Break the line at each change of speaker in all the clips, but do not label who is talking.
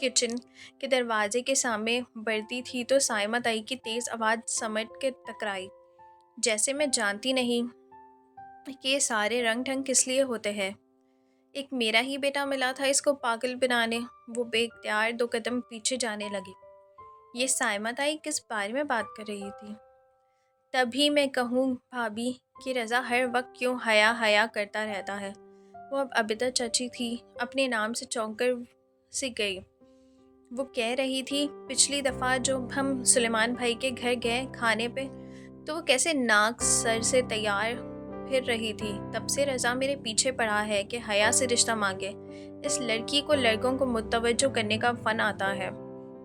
Kitchen کے دروازے کے سامنے بڑھتی تھی تو سائمہ تائی کی تیز آواز سمٹ کے ٹکرائی، جیسے میں جانتی نہیں کہ یہ سارے رنگ ڈھنگ کس لیے ہوتے ہیں۔ ایک میرا ہی بیٹا ملا تھا اس کو پاگل بنانے۔ وہ بے اختیار 2 قدم پیچھے جانے لگی۔ یہ سائمہ تائی کس بارے میں بات کر رہی تھی؟ تبھی میں کہوں بھابھی کہ رضا ہر وقت کیوں حیا حیا کرتا رہتا ہے۔ وہ اب عابدہ چچی تھی، اپنے نام سے چونک کر سی گئی۔ وہ کہہ رہی تھی پچھلی دفعہ جب ہم سلیمان بھائی کے گھر گئے کھانے پہ تو وہ کیسے ناک سر سے تیار پھر رہی تھی، تب سے رضا میرے پیچھے پڑا ہے کہ حیا سے رشتہ مانگے۔ اس لڑکی کو لڑکوں کو متوجہ کرنے کا فن آتا ہے۔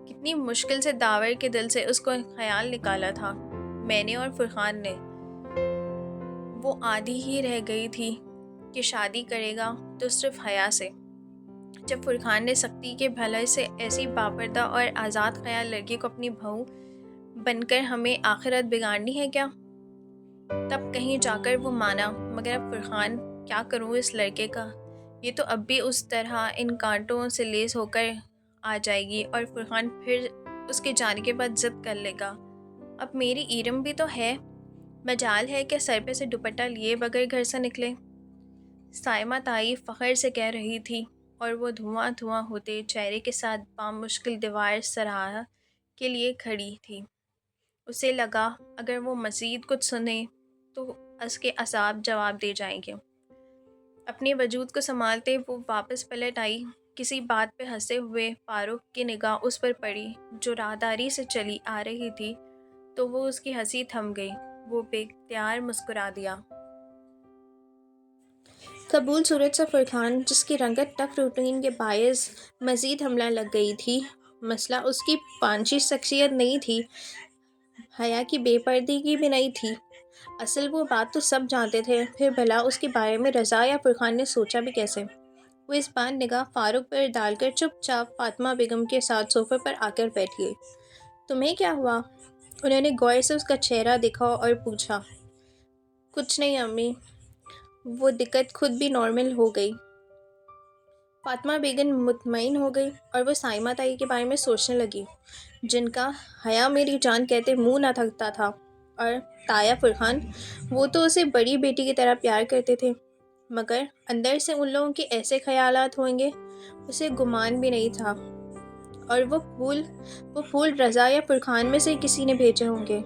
کتنی مشکل سے داور کے دل سے اس کو خیال نکالا تھا میں نے اور فرحان نے۔ وہ آدھی ہی رہ گئی تھی کہ شادی کرے گا تو صرف حیا سے۔ جب فرحان نے سختی کے بھلے سے ایسی باپردہ اور آزاد خیال لڑکی کو اپنی بہو بن کر ہمیں آخرت بگاڑنی ہے کیا، تب کہیں جا کر وہ مانا۔ مگر اب فرحان کیا کروں اس لڑکے کا، یہ تو اب بھی اس طرح ان کانٹوں سے لیس ہو کر آ جائے گی اور فرحان پھر اس کے جانے کے بعد ضد کر لے گا۔ اب میری ایرم بھی تو ہے، مجال ہے کہ سر پہ سے دوپٹہ لیے بغیر گھر سے نکلے۔ سائمہ تائی فخر سے کہہ رہی تھی اور وہ دھواں دھواں ہوتے چہرے کے ساتھ بامشکل دیوار سراہا کے لیے کھڑی تھی۔ اسے لگا اگر وہ مزید کچھ سنے تو اس کے اعصاب جواب دے جائیں گے۔ اپنے وجود کو سنبھالتے وہ واپس پلٹ آئی۔ کسی بات پہ ہنستے ہوئے فاروق کی نگاہ اس پر پڑی جو راہداری سے چلی آ رہی تھی تو وہ اس کی ہنسی تھم گئی۔ وہ بے اختیار مسکرا دیا۔ قبول صورت سے فرحان، جس کی رنگت ٹف روٹین کے باعث مزید حملہ لگ گئی تھی۔ مسئلہ اس کی پانچی شخصیت نہیں تھی، حیا کی بے پردگی بھی نہیں تھی۔ اصل وہ بات تو سب جانتے تھے، پھر بھلا اس کے بارے میں رضا یا فرحان نے سوچا بھی کیسے؟ وہ اس بار نگاہ فاروق پر ڈال کر چپ چاپ فاطمہ بیگم کے ساتھ صوفے پر آ کر بیٹھ گئی۔ تمہیں کیا ہوا؟ انہوں نے غور سے اس کا چہرہ دیکھا اور پوچھا۔ کچھ نہیں امی۔ وہ دقت خود بھی نارمل ہو گئی۔ فاطمہ بیگم مطمئن ہو گئی اور وہ سائمہ تائی کے بارے میں سوچنے لگی، جن کا حیا میری جان کہتے منہ نہ تھکتا تھا، اور تایا فرحان، وہ تو اسے بڑی بیٹی کی طرح پیار کرتے تھے، مگر اندر سے ان لوگوں کے ایسے خیالات ہوں گے اسے گمان بھی نہیں تھا۔ اور وہ پھول رضا یا فرحان میں سے کسی نے بھیجے ہوں گے،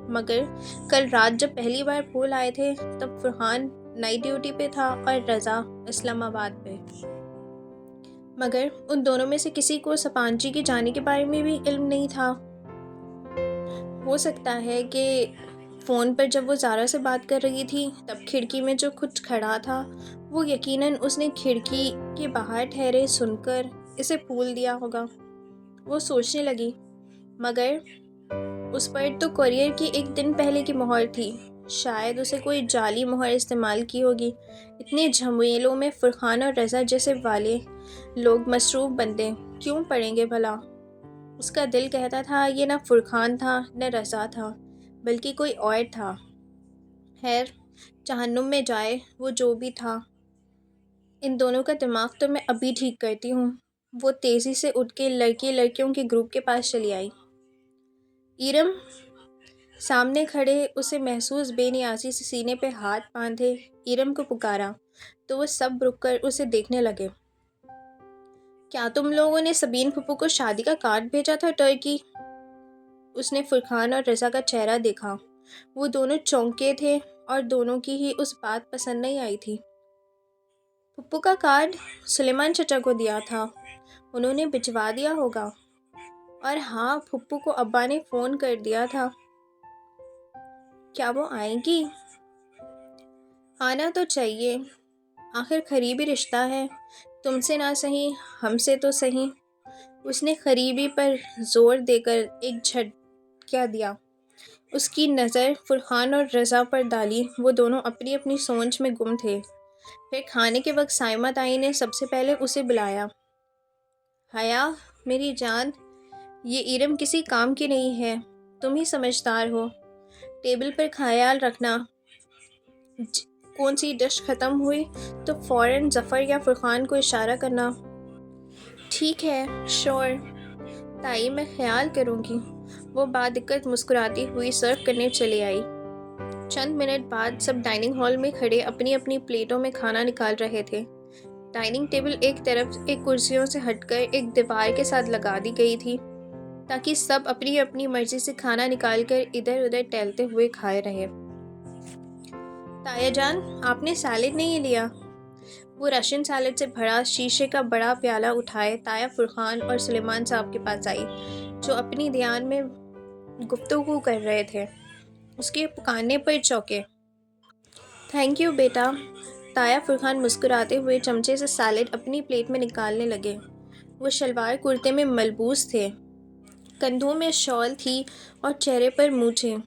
مگر کل رات جب پہلی بار پھول آئے تھے تب فرحان نائٹ ڈیوٹی پہ تھا اور رضا اسلام آباد پہ۔ مگر ان دونوں میں سے کسی کو سپانجی کے جانے کے بارے میں بھی علم نہیں تھا۔ ہو سکتا ہے کہ فون پر جب وہ زارا سے بات کر رہی تھی تب کھڑکی میں جو کچھ کھڑا تھا وہ یقیناً اس نے کھڑکی کے باہر ٹھہرے سن کر اسے پھول دیا ہوگا۔ وہ سوچنے لگی، مگر اس پر تو کوریئر کی 1 دن پہلے کی مہر تھی، شاید اسے کوئی جعلی مہر استعمال کی ہوگی۔ اتنے جھمیلوں میں فرحان اور رضا جیسے والے لوگ مصروف بندے کیوں پڑیں گے بھلا؟ اس کا دل کہتا تھا یہ نہ فرحان تھا نہ رضا تھا، بلکہ کوئی اور تھا۔ خیر، جہنم میں جائے وہ جو بھی تھا، ان دونوں کا دماغ تو میں ابھی ٹھیک کرتی ہوں۔ وہ تیزی سے اٹھ کے لڑکیوں کے گروپ کے پاس چلی آئی۔ ایرم سامنے کھڑے اسے محسوس بے نیازی سے سینے پہ ہاتھ باندھے ایرم کو پکارا تو وہ سب رک کر اسے دیکھنے لگے۔ کیا تم لوگوں نے سبین پھپھو کو شادی کا کارڈ بھیجا تھا ٹرکی؟ اس نے فرحان اور رضا کا چہرہ دیکھا۔ وہ دونوں چونکے تھے اور دونوں کی ہی اس بات پسند نہیں آئی تھی۔ پھپھو کا کارڈ سلیمان چچا کو دیا تھا، انہوں نے بھجوا دیا ہوگا۔ اور ہاں، پھپھو کو ابا نے فون کر دیا تھا۔ کیا وہ آئیں گی؟ آنا تو چاہیے، آخر قریبی رشتہ ہے، تم سے نہ سہی ہم سے تو سہی۔ اس نے قریبی پر زور دے کر ایک جھٹکا دیا۔ اس کی نظر فرحان اور رضا پر ڈالی، وہ دونوں اپنی اپنی سوچ میں گم تھے۔ پھر کھانے کے وقت سائمہ تائی نے سب سے پہلے اسے بلایا۔ حیا میری جان، یہ ایرم کسی کام کی نہیں ہے، تم ہی سمجھدار ہو، ٹیبل پر خیال رکھنا، کون سی ڈش ختم ہوئی تو فوراً ظفر یا فرحان کو اشارہ کرنا۔ ٹھیک ہے، شور تائی، میں خیال کروں گی۔ وہ بادقت مسکراتی ہوئی سرو کرنے چلی آئی۔ چند منٹ بعد سب ڈائننگ ہال میں کھڑے اپنی اپنی پلیٹوں میں کھانا نکال رہے تھے۔ ڈائننگ ٹیبل ایک طرف ایک کرسیوں سے ہٹ کر ایک دیوار کے ساتھ لگا دی گئی تھی تاکہ سب اپنی اپنی مرضی سے کھانا نکال کر ادھر ادھر ٹہلتے ہوئے کھائے رہے۔ تایا جان، آپ نے سیلڈ نہیں لیا؟ وہ رشین سیلڈ سے بھرا شیشے کا بڑا پیالہ اٹھائے تایا فرقان اور سلیمان صاحب کے پاس آئی، جو اپنی دھیان میں گفتگو کر رہے تھے۔ اس کے پکارنے پر چونکے۔ تھینک یو بیٹا۔ تایا فرقان مسکراتے ہوئے چمچے سے سیلڈ اپنی پلیٹ میں نکالنے لگے۔ وہ شلوار کرتے میں ملبوس تھے، کندھوں میں شال تھی اور چہرے پر مونچھیں۔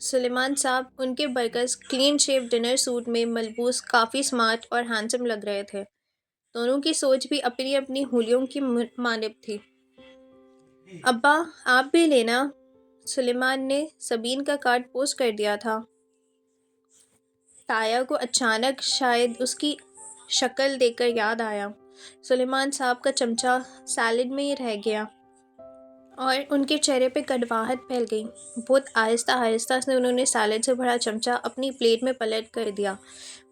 سلیمان صاحب ان کے برعکس کلین شیو ڈنر سوٹ میں ملبوس کافی سمارٹ اور ہینڈسم لگ رہے تھے۔ دونوں کی سوچ بھی اپنی اپنی ہولیوں کی مانب تھی۔ ابا، آپ بھی لینا۔ سلیمان نے سبین کا کارڈ پوسٹ کر دیا تھا۔ تایا کو اچانک شاید اس کی شکل دیکھ کر یاد آیا۔ سلیمان صاحب کا چمچہ سیلڈ میں ہی رہ گیا اور ان کے چہرے پہ کڑواہٹ پھیل گئی۔ بہت آہستہ آہستہ سے انہوں نے سیلڈ سے بھرا چمچہ اپنی پلیٹ میں پلٹ کر دیا۔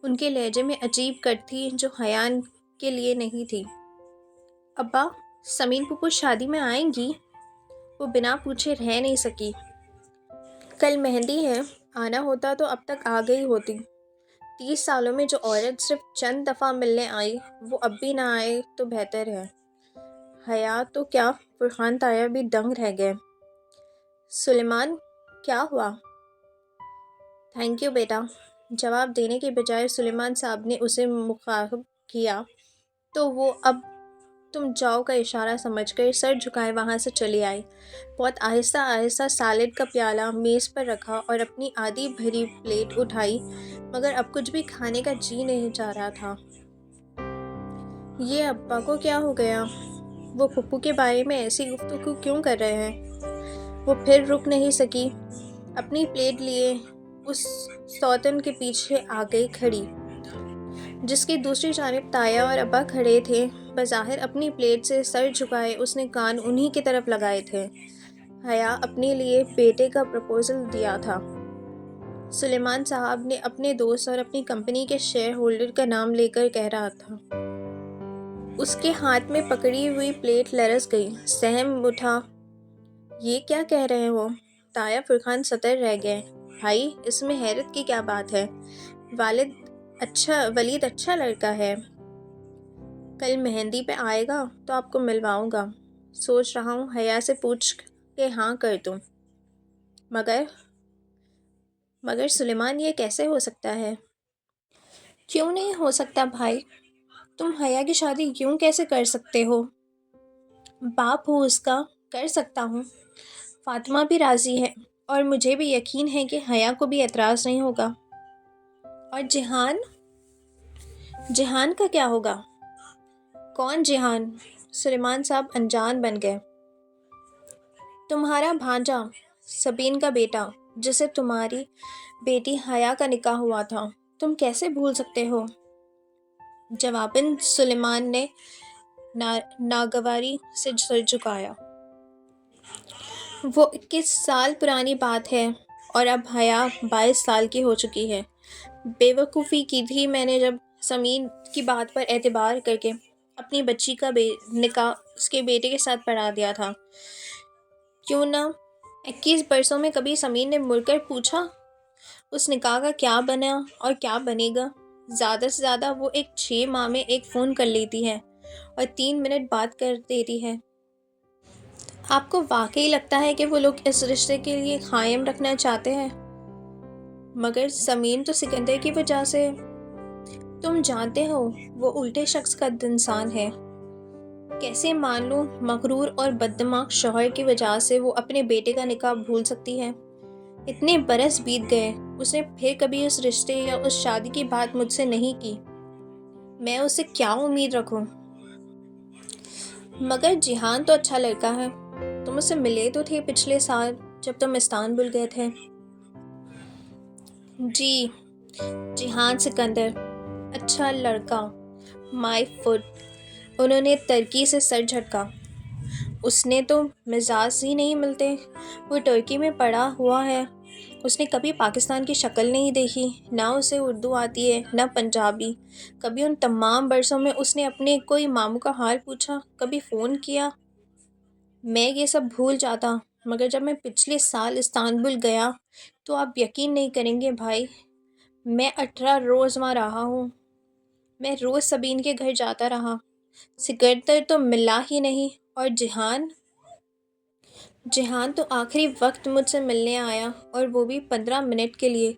ان کے لہجے میں عجیب کٹ تھی جو حیان کے لیے نہیں تھی۔ ابا، سمین پھوپھو شادی میں آئیں گی؟ وہ بنا پوچھے رہ نہیں سکی۔ کل مہندی ہے، آنا ہوتا تو اب تک آ گئی ہوتی۔ 30 سالوں میں جو عورت صرف چند دفعہ ملنے آئی وہ اب بھی نہ آئے تو بہتر ہے۔ حیا تو کیا، فرقان تایا بھی دنگ رہ گئے۔ سلیمان، کیا ہوا؟ تھینک یو بیٹا۔ جواب دینے کے بجائے سلیمان صاحب نے اسے مخاطب کیا تو وہ اب تم جاؤ کا اشارہ سمجھ کر سر جھکائے وہاں سے چلی آئی۔ بہت آہستہ آہستہ سیلڈ کا پیالہ میز پر رکھا اور اپنی آدھی بھری پلیٹ اٹھائی، مگر اب کچھ بھی کھانے کا جی نہیں چاہ رہا تھا۔ یہ ابا کو کیا ہو گیا؟ وہ پھپھو کے بارے میں ایسی گفتگو کیوں کر رہے ہیں؟ وہ پھر رک نہیں سکی، اپنی پلیٹ لیے اس سوتن کے پیچھے آ گئی کھڑی، جس کی دوسری جانب تایا اور ابا کھڑے تھے۔ بظاہر اپنی پلیٹ سے سر جھکائے اس نے کان انہی کی طرف لگائے تھے۔ حیا اپنے لیے بیٹے کا پرپوزل دیا تھا۔ سلیمان صاحب نے اپنے دوست اور اپنی کمپنی کے شیئر ہولڈر کا نام لے کر کہہ رہا تھا۔ اس کے ہاتھ میں پکڑی ہوئی پلیٹ لرز گئی، سہم اٹھا۔ یہ کیا کہہ رہے ہو؟ تایا فرقان سطر رہ گئے۔ بھائی، اس میں حیرت کی کیا بات ہے؟ ولید اچھا لڑکا ہے۔ کل مہندی پہ آئے گا تو آپ کو ملواؤں گا۔ سوچ رہا ہوں حیا سے پوچھ کے ہاں کر دوں۔ مگر سلیمان، یہ کیسے ہو سکتا ہے؟ کیوں نہیں ہو سکتا بھائی؟ تم حیا کی شادی یوں کیسے کر سکتے ہو؟ باپ ہوں اس کا، کر سکتا ہوں۔ فاطمہ بھی راضی ہے اور مجھے بھی یقین ہے کہ حیا کو بھی اعتراض نہیں ہوگا۔ اور جہان؟ جہان کا کیا ہوگا؟ کون جہان؟ سلیمان صاحب انجان بن گئے۔ تمہارا بھانجا، سبین کا بیٹا، جسے تمہاری بیٹی حیا کا نکاح ہوا تھا، تم کیسے بھول سکتے ہو؟ جواباً سلیمان نے ناگواری سے سر جھکایا۔ وہ 21 سال پرانی بات ہے اور اب حیا 22 سال کی ہو چکی ہے۔ بے وقوفی کی تھی میں نے جب سمین کی بات پر اعتبار کر کے اپنی بچی کا نکاح اس کے بیٹے کے ساتھ پڑھا دیا تھا۔ کیوں نہ 21 برسوں میں کبھی سمین نے مڑ کر پوچھا اس نکاح کا کیا بنا اور کیا بنے گا؟ زیادہ سے زیادہ وہ 6 ماہ میں ایک فون کر لیتی ہے اور 3 منٹ بات کر دیتی ہے۔ آپ کو واقعی لگتا ہے کہ وہ لوگ اس رشتے کے لیے قائم رکھنا چاہتے ہیں؟ مگر سمین تو سکندر کی وجہ سے۔ تم جانتے ہو وہ الٹے شخص کا انسان ہے۔ کیسے مان لوں مغرور اور بددماغ شوہر کی وجہ سے وہ اپنے بیٹے کا نکاح بھول سکتی ہے؟ اتنے برس بیت گئے، اس نے پھر کبھی اس رشتے یا اس شادی کی بات مجھ سے نہیں کی۔ میں اس سے کیا امید رکھوں؟ مگر جہان تو اچھا لڑکا ہے۔ تم اس سے ملے تو تھے پچھلے سال جب تم استنبول گئے تھے۔ جی، جہان سکندر، اچھا لڑکا، مائی فٹ۔ انہوں نے ترکی سے سر جھٹکا۔ اس نے تو مزاج ہی نہیں ملتے، وہ ترکی میں پڑا ہوا ہے، اس نے کبھی پاکستان کی شکل نہیں دیکھی، نہ اسے اردو آتی ہے نہ پنجابی، کبھی ان تمام برسوں میں اس نے اپنے کوئی ماموں کا حال پوچھا، کبھی فون کیا۔ میں یہ سب بھول جاتا، مگر جب میں پچھلے سال استنبول گیا تو آپ یقین نہیں کریں گے بھائی، میں 18 روز وہاں رہا ہوں۔ میں روز سبین کے گھر جاتا رہا، سکندر تو ملا ہی نہیں، اور جہان تو آخری وقت مجھ سے ملنے آیا، اور وہ بھی 15 منٹ کے لیے،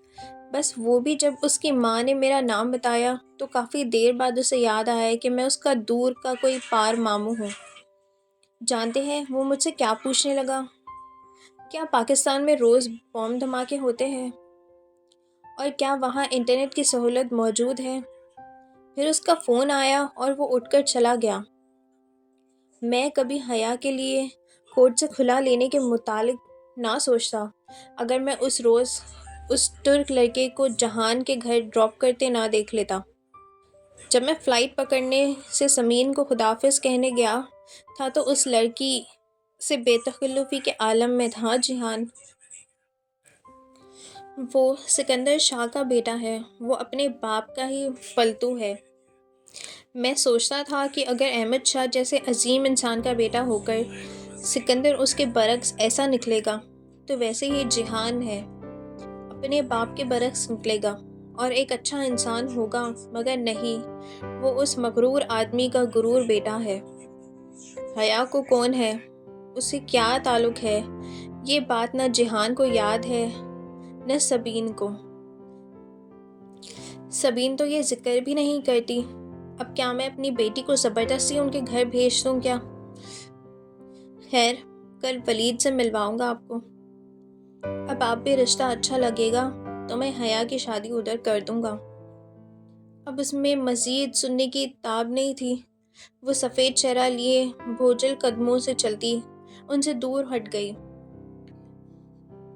بس وہ بھی جب اس کی ماں نے میرا نام بتایا تو کافی دیر بعد اسے یاد آیا کہ میں اس کا دور کا کوئی پار ماموں ہوں۔ جانتے ہیں وہ مجھ سے کیا پوچھنے لگا؟ کیا پاکستان میں روز بم دھماکے ہوتے ہیں؟ اور کیا وہاں انٹرنیٹ کی سہولت موجود ہے؟ پھر اس کا فون آیا اور وہ اٹھ کر چلا گیا۔ میں کبھی حیا کے لیے کوٹ سے کھلا لینے کے متعلق نہ سوچتا اگر میں اس روز اس ترک لڑکے کو جہان کے گھر ڈراپ کرتے نہ دیکھ لیتا۔ جب میں فلائٹ پکڑنے سے سمین کو خداحافظ کہنے گیا تھا تو اس لڑکی سے بے تکلفی کے عالم میں تھا جہان۔ وہ سکندر شاہ کا بیٹا ہے، وہ اپنے باپ کا ہی پلتو ہے۔ میں سوچتا تھا کہ اگر احمد شاہ جیسے عظیم انسان کا بیٹا ہو کر سکندر اس کے برعکس ایسا نکلے گا تو ویسے ہی جہان ہے، اپنے باپ کے برعکس نکلے گا اور ایک اچھا انسان ہوگا، مگر نہیں، وہ اس مغرور آدمی کا غرور بیٹا ہے۔ حیا کو کون ہے، اس سے کیا تعلق ہے، یہ بات نہ جہان کو یاد ہے نہ سبین کو۔ سبین تو یہ ذکر بھی نہیں کرتی۔ اب کیا میں اپنی بیٹی کو زبردستی ان کے گھر بھیج دوں کیا؟ خیر، کل ولید سے ملواؤں گا آپ کو۔ اب آپ بھی رشتہ اچھا لگے گا تو میں حیا کی شادی ادھر کر دوں گا۔ اب اس میں مزید سننے کی تاب نہیں تھی۔ وہ سفید چہرہ لیے بوجھل قدموں سے چلتی ان سے دور ہٹ گئی۔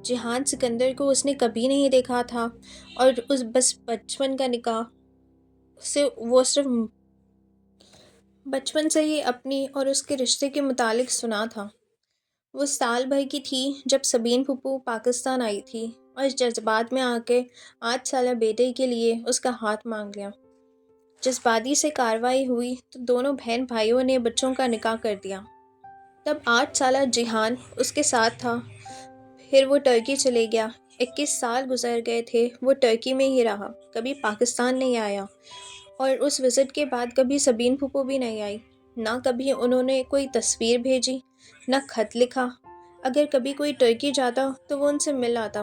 جہان سکندر کو اس نے کبھی نہیں دیکھا تھا، اور اس بس بچپن کا نکاح سے وہ صرف بچپن سے ہی اپنی اور اس کے رشتے کے متعلق سنا تھا۔ وہ سال بھر کی تھی جب سبین پھپھو پاکستان آئی تھی اور اس جذبات میں آ کے 8 سالہ بیٹے کے لیے اس کا ہاتھ مانگ لیا۔ جذباتی سے کارروائی ہوئی تو دونوں بہن بھائیوں نے بچوں کا نکاح کر دیا۔ تب 8 سالہ جہان اس کے ساتھ تھا، پھر وہ ترکی چلے گیا۔ 21 سال گزر گئے تھے، وہ ترکی میں ہی رہا، کبھی پاکستان نہیں آیا، اور اس وزٹ کے بعد کبھی سبین پھپھو بھی نہیں آئی، نہ کبھی انہوں نے کوئی تصویر بھیجی، نہ خط لکھا۔ اگر کبھی کوئی ترکی جاتا تو وہ ان سے مل آتا،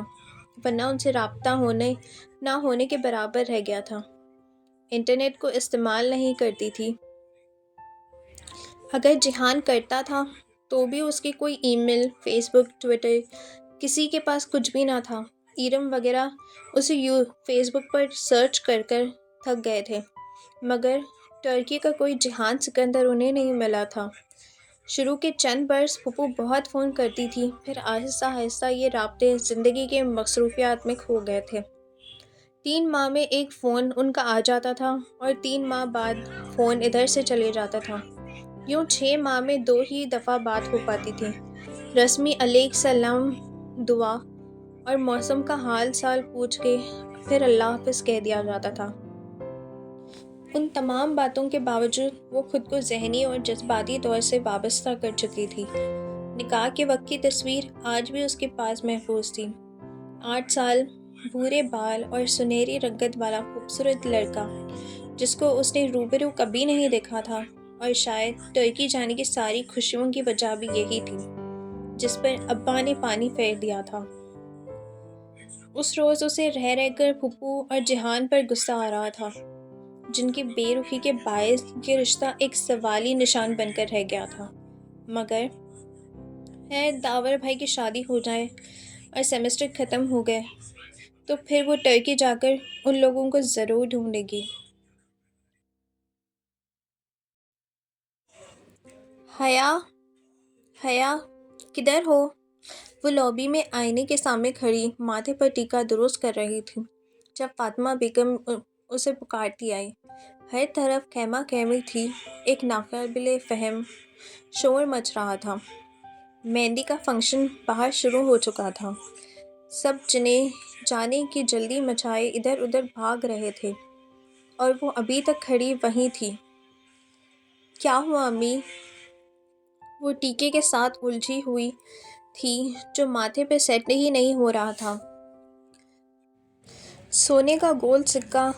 ورنہ ان سے رابطہ ہونے نہ ہونے کے برابر رہ گیا تھا۔ انٹرنیٹ کو استعمال نہیں کرتی تھی۔ اگر جہان کرتا تھا تو بھی اس کی کوئی ای میل، فیس بک، ٹویٹر، کسی کے پاس کچھ بھی نہ تھا۔ ایرم وغیرہ اسے فیس بک پر سرچ کر کر تھک گئے تھے، مگر ترکی کا کوئی جہان سکندر انہیں نہیں ملا تھا۔ شروع کے چند برس پھپھو بہت فون کرتی تھی، پھر آہستہ آہستہ یہ رابطے زندگی کے مصروفیات میں کھو گئے تھے۔ 3 ماہ میں ایک فون ان کا آ جاتا تھا اور 3 ماہ بعد فون ادھر سے چلے جاتا تھا۔ یوں 6 ماہ میں 2 ہی دفعہ بات ہو پاتی تھی، رسمی علیک سلام دعا اور موسم کا حال سال پوچھ کے پھر اللہ حافظ کہہ دیا جاتا تھا۔ ان تمام باتوں کے باوجود وہ خود کو ذہنی اور جذباتی طور سے وابستہ کر چکی تھی۔ نکاح کے وقت کی تصویر آج بھی اس کے پاس محفوظ تھی۔ 8 سال، بھورے بال اور سنہری رنگت والا خوبصورت لڑکا جس کو اس نے روبرو کبھی نہیں دیکھا تھا، اور شاید ترکی جانے کی ساری خوشیوں کی وجہ بھی یہی تھی جس پر ابا نے پانی پھیر دیا تھا۔ اس روز اسے رہ رہ کر پھپھو اور جہان پر غصہ آ رہا تھا، جن کی بے رخی کے باعث یہ رشتہ ایک سوالی نشان بن کر رہ گیا تھا۔ مگر داور بھائی کی شادی ہو جائے اور سیمسٹر ختم ہو گئے تو پھر وہ ترکی جا کر ان لوگوں کو ضرور ڈھونڈے گی۔ حیا کدھر ہو؟ وہ لابی میں آئینے کے سامنے کھڑی ماتھے پر ٹیکا درست کر رہی تھی جب فاطمہ بیگم اسے پکارتی آئی۔ ہر طرف خیمہ خیمی تھی، ایک ناقابل فہم شور مچ رہا تھا۔ مہندی کا فنکشن باہر شروع ہو چکا تھا۔ سب جانے کی جلدی مچائے ادھر ادھر بھاگ رہے تھے اور وہ ابھی تک کھڑی وہیں تھی۔ کیا ہوا امی؟ وہ ٹیکے کے ساتھ الجھی ہوئی تھی جو ماتھے پہ سیٹ ہی نہیں ہو رہا تھا۔ سونے کا گول سکہ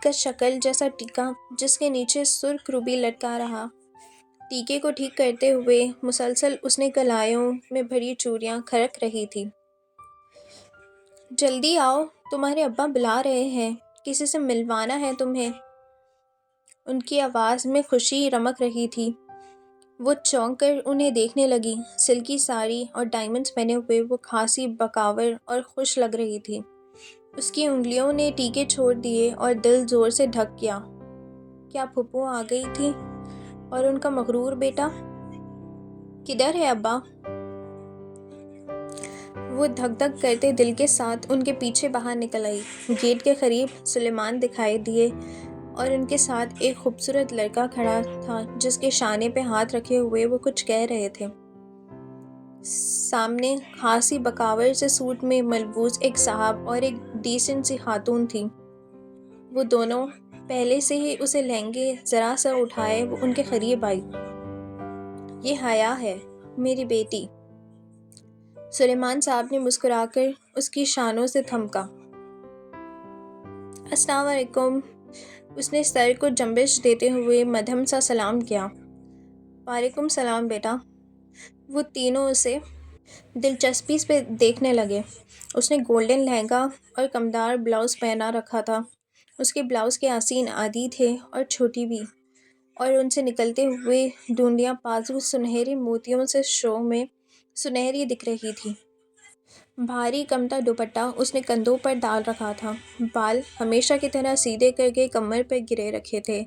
کا شکل جیسا ٹیکا جس کے نیچے سرخ روبی لٹکا رہا۔ ٹیکے کو ٹھیک کرتے ہوئے مسلسل اس نے کلائیوں میں بھری چوڑیاں کھرک رہی تھی۔ جلدی آؤ، تمہارے ابا بلا رہے ہیں، کسی سے ملوانا ہے تمہیں۔ ان کی آواز میں خوشی رمک رہی تھی۔ وہ چونک کر انہیں دیکھنے لگی۔ سلکی ساڑی اور ڈائمنڈز پہنے ہوئے وہ خاصی بکاور اور خوش لگ رہی تھی۔ اس کی انگلیوں نے ٹیکے چھوڑ دیے اور دل زور سے دھک گیا۔ کیا پھپھو آ گئی تھی؟ اور ان کا مغرور بیٹا؟ کدھر ہے ابا؟ وہ دھک دھک کرتے دل کے ساتھ ان کے پیچھے باہر نکل آئی۔ گیٹ کے قریب سلیمان دکھائی دیے اور ان کے ساتھ ایک خوبصورت لڑکا کھڑا تھا جس کے شانے پہ ہاتھ رکھے ہوئے وہ کچھ کہہ رہے تھے۔ سامنے خاصی بکاور سے سوٹ میں ملبوس ایک صاحب اور ایک ڈیسنٹ سی خاتون تھی۔ وہ دونوں پہلے سے ہی اسے لہنگے ذرا سا اٹھائے وہ ان کے قریب آئی۔ یہ حیا ہے، میری بیٹی۔ سلیمان صاحب نے مسکرا کر اس کی شانوں سے تھمکا۔ السلام علیکم۔ اس نے سر کو جنبش دیتے ہوئے مدھم سا سلام کیا۔ وعلیکم السلام بیٹا۔ وہ تینوں اسے دلچسپی سے دیکھنے لگے۔ اس نے گولڈن لہنگا اور کمدار بلاؤز پہنا رکھا تھا۔ اس کے بلاؤز کے آستین آدھی تھے اور چھوٹی بھی، اور ان سے نکلتے ہوئے ڈونڈیاں بازو سنہرے موتیوں سے شو میں سنہری دکھ رہی تھی۔ بھاری کمتا دوپٹہ اس نے کندھوں پر ڈال رکھا تھا۔ بال ہمیشہ کی طرح سیدھے کر کے کمر پر گرے رکھے تھے۔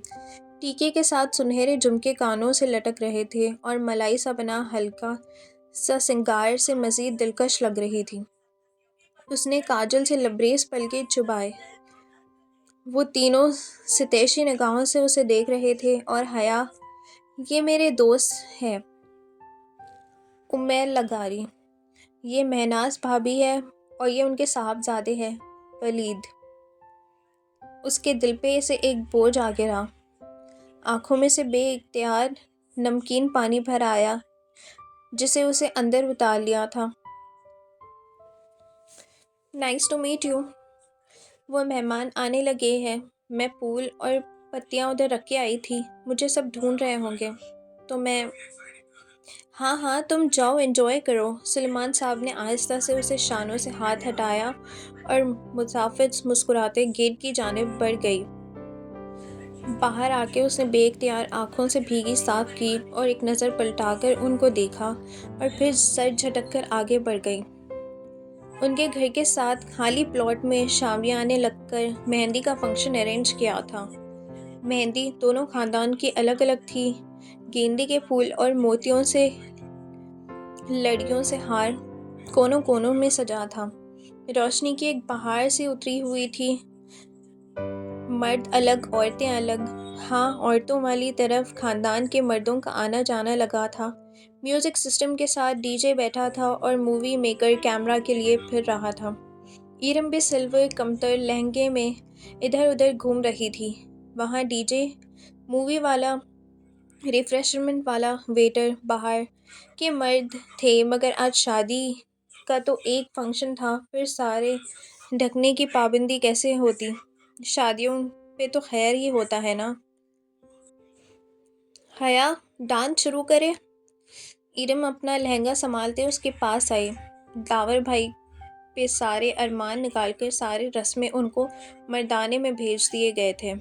ٹیکے کے ساتھ سنہرے جھمکے کانوں سے لٹک رہے تھے اور ملائی سا بنا ہلکا سا سنگار سے مزید دلکش لگ رہی تھی۔ اس نے کاجل سے لبریز پلکیں چبھائے۔ وہ تینوں ستیشی نگاہوں سے اسے دیکھ رہے تھے۔ اور حیا، یہ میرے دوست ہیں امیل لغاری، یہ مہناز بھابھی ہے اور یہ ان کے صاحبزادے ہیں ولید۔ اس کے دل پہ سے ایک بوجھ آ گرا۔ آنکھوں میں سے بے اختیار نمکین پانی بھر آیا جسے اسے اندر اتار لیا تھا۔ Nice to meet you. وہ مہمان آنے لگے ہیں، میں پھول اور پتیاں ادھر رکھ کے آئی تھی، مجھے سب ڈھونڈ رہے ہوں گے تو میں… ہاں ہاں تم جاؤ انجوائے کرو۔ سلیمان صاحب نے آہستہ سے اسے شانوں سے ہاتھ ہٹایا اور مسافر مسکراتے گیٹ کی جانب بڑھ گئی۔ باہر آ کے اس نے بے اختیار آنکھوں سے بھیگی صاف کی اور ایک نظر پلٹا کر ان کو دیکھا اور پھر سر جھٹک کر آگے بڑھ گئی۔ ان کے گھر کے ساتھ خالی پلاٹ میں شامیانے نے لگ کر مہندی کا فنکشن ارینج کیا تھا۔ مہندی دونوں خاندان کی الگ الگ تھی۔ گیندے کے پھول اور موتیوں سے لڑیوں سے ہار کونوں کونوں میں سجا تھا۔ روشنی کی ایک بہار سی اتری ہوئی تھی۔ مرد الگ، عورتیں الگ۔ ہاں، عورتوں والی طرف خاندان کے مردوں کا آنا جانا لگا تھا۔ میوزک سسٹم کے ساتھ ڈی جے بیٹھا تھا اور مووی میکر کیمرہ کے لیے پھر رہا تھا۔ ایرم بھی سلور کمتر لہنگے میں ادھر ادھر گھوم رہی تھی۔ وہاں ڈی جے، مووی والا، ریفریشمنٹ والا، ویٹر، باہر کے مرد تھے، مگر آج شادی کا تو ایک فنکشن تھا، پھر سارے ڈھکنے کی پابندی کیسے ہوتی؟ شادیوں پہ تو خیر ہی ہوتا ہے نا۔ حیا، ڈانس شروع کرے؟ ایرم اپنا لہنگا سنبھالتے اس کے پاس آئی۔ داور بھائی پہ سارے ارمان نکال کر سارے رسمیں ان کو مردانے میں بھیج دیے گئے تھے۔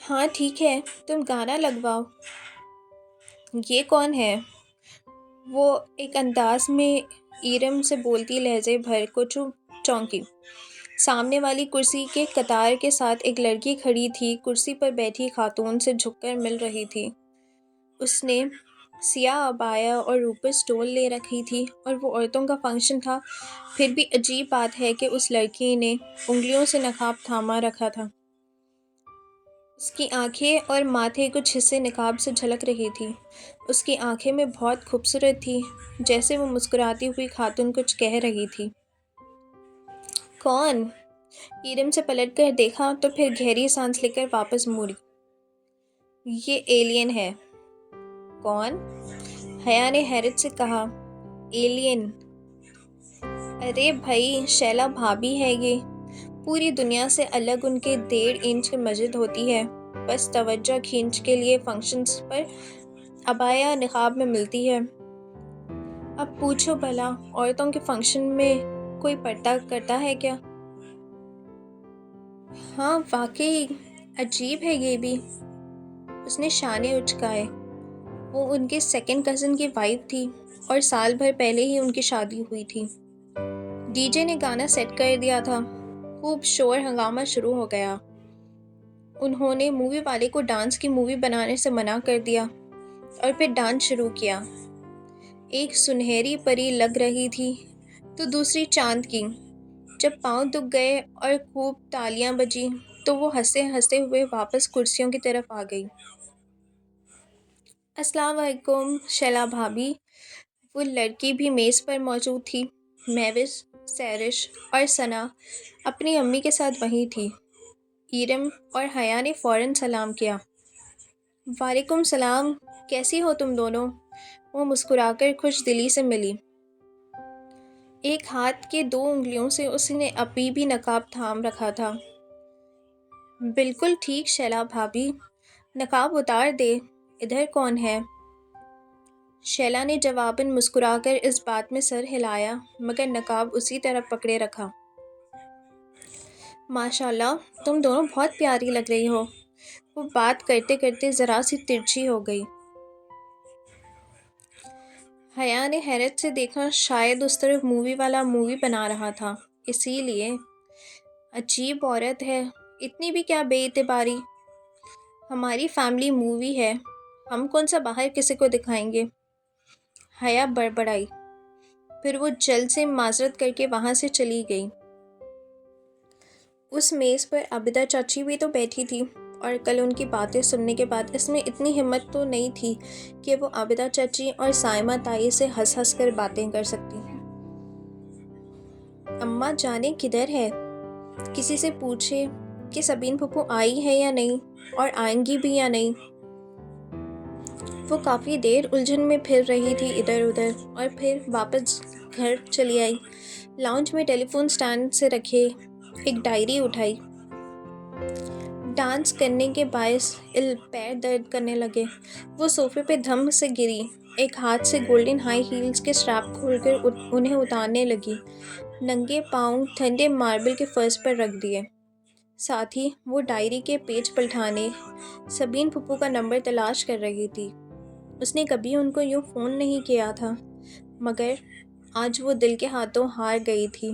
ہاں ٹھیک ہے، تم گانا لگواؤ۔ یہ کون ہے؟ وہ ایک انداز میں ایرم سے بولتی لہجے بھر کو چونکی۔ سامنے والی کرسی کے قطار کے ساتھ ایک لڑکی کھڑی تھی، کرسی پر بیٹھی خاتون سے جھک کر مل رہی تھی۔ اس نے سیاہ عبایا اور اوپر سٹول لے رکھی تھی اور وہ عورتوں کا فنکشن تھا۔ پھر بھی عجیب بات ہے کہ اس لڑکی نے انگلیوں سے نقاب تھاما رکھا تھا۔ اس کی آنکھیں اور ماتھے کچھ حصے نقاب سے جھلک رہی تھی۔ اس کی آنکھیں میں بہت خوبصورت تھی، جیسے وہ مسکراتی ہوئی خاتون کچھ کہہ رہی تھی۔ کون؟ ایرم سے پلٹ کر دیکھا تو پھر گہری سانس لے کر واپس موڑی۔ یہ ایلین ہے۔ کون؟ حیا نے حیرت سے کہا۔ ایلین؟ ارے بھائی، شیلا بھابی ہے یہ۔ پوری دنیا سے الگ ان کے 1.5 انچ کی مسجد ہوتی ہے، بس توجہ کھینچ کے لیے فنکشنز پر عبایا نقاب میں ملتی ہے۔ اب پوچھو بھلا، عورتوں کے فنکشن میں کوئی پردہ کرتا ہے کیا؟ ہاں واقعی، عجیب ہے یہ بھی۔ اس نے شانے اچکائے۔ وہ ان کے سیکنڈ کزن کی وائف تھی اور سال بھر پہلے ہی ان کی شادی ہوئی تھی۔ ڈی جے نے گانا سیٹ کر دیا تھا، خوب شور ہنگامہ شروع ہو گیا۔ انہوں نے مووی والے کو ڈانس کی مووی بنانے سے منع کر دیا اور پھر ڈانس شروع کیا۔ ایک سنہری پری لگ رہی تھی تو دوسری چاند کی۔ جب پاؤں دکھ گئے اور خوب تالیاں بجیں تو وہ ہنستے ہنستے ہوئے واپس کرسیوں کی طرف آ گئی۔ السلام علیکم شیلا بھابی۔ وہ لڑکی بھی میز پر موجود تھی۔ میوس، سیرش اور ثنا اپنی امی کے ساتھ وہیں تھی۔ ایرم اور حیا نے فوراً سلام کیا۔ وعلیکم السلام، کیسی ہو تم دونوں؟ وہ مسکرا کر خوش دلی سے ملی۔ ایک ہاتھ کے 2 انگلیوں سے اس نے ابھی بھی نقاب تھام رکھا تھا۔ بالکل ٹھیک شیلا بھابی، نقاب اتار دے۔ ادھر کون ہے؟ شیلا نے جواباً مسکرا کر اس بات میں سر ہلایا مگر نقاب اسی طرح پکڑے رکھا۔ ماشاءاللہ، تم دونوں بہت پیاری لگ رہی ہو۔ وہ بات کرتے کرتے ذرا سی ترچھی ہو گئی۔ حیا نے حیرت سے دیکھا، شاید اس طرف مووی والا مووی بنا رہا تھا، اسی لیے۔ عجیب عورت ہے، اتنی بھی کیا بے اعتباری۔ ہماری فیملی مووی ہے، ہم کون سا باہر کسی کو دکھائیں گے؟ حیا بڑبڑائی۔ پھر وہ جلد سے معذرت کر کے وہاں سے چلی گئی۔ اس میز پر عابدہ چاچی بھی تو بیٹھی تھی اور کل ان کی باتیں سننے کے بعد اس میں اتنی ہمت تو نہیں تھی کہ وہ عابدہ چاچی اور سائمہ تائی سے ہنس ہنس کر باتیں کر سکتی۔ اماں جانیں کدھر ہے؟ کسی سے پوچھے کہ سبین پھپھو آئی ہے یا نہیں اور آئیں گی بھی یا نہیں۔ وہ کافی دیر الجھن میں پھر رہی تھی ادھر ادھر اور پھر واپس گھر چلی آئی۔ لاؤنج میں ٹیلی فون سٹینڈ سے رکھے ایک ڈائری اٹھائی۔ ڈانس کرنے کے باعث پیر درد کرنے لگے۔ وہ صوفے پہ دھم سے گری، ایک ہاتھ سے گولڈن ہائی ہیلز کے سٹریپ کھول کر انہیں اتارنے لگی، ننگے پاؤں ٹھنڈے ماربل کے فرش پر رکھ دیے۔ ساتھ ہی وہ ڈائری کے پیج پلٹانے، سبین پھپھو کا نمبر تلاش کر رہی تھی۔ اس نے کبھی ان کو یوں فون نہیں کیا تھا، مگر آج وہ دل کے ہاتھوں ہار گئی تھی۔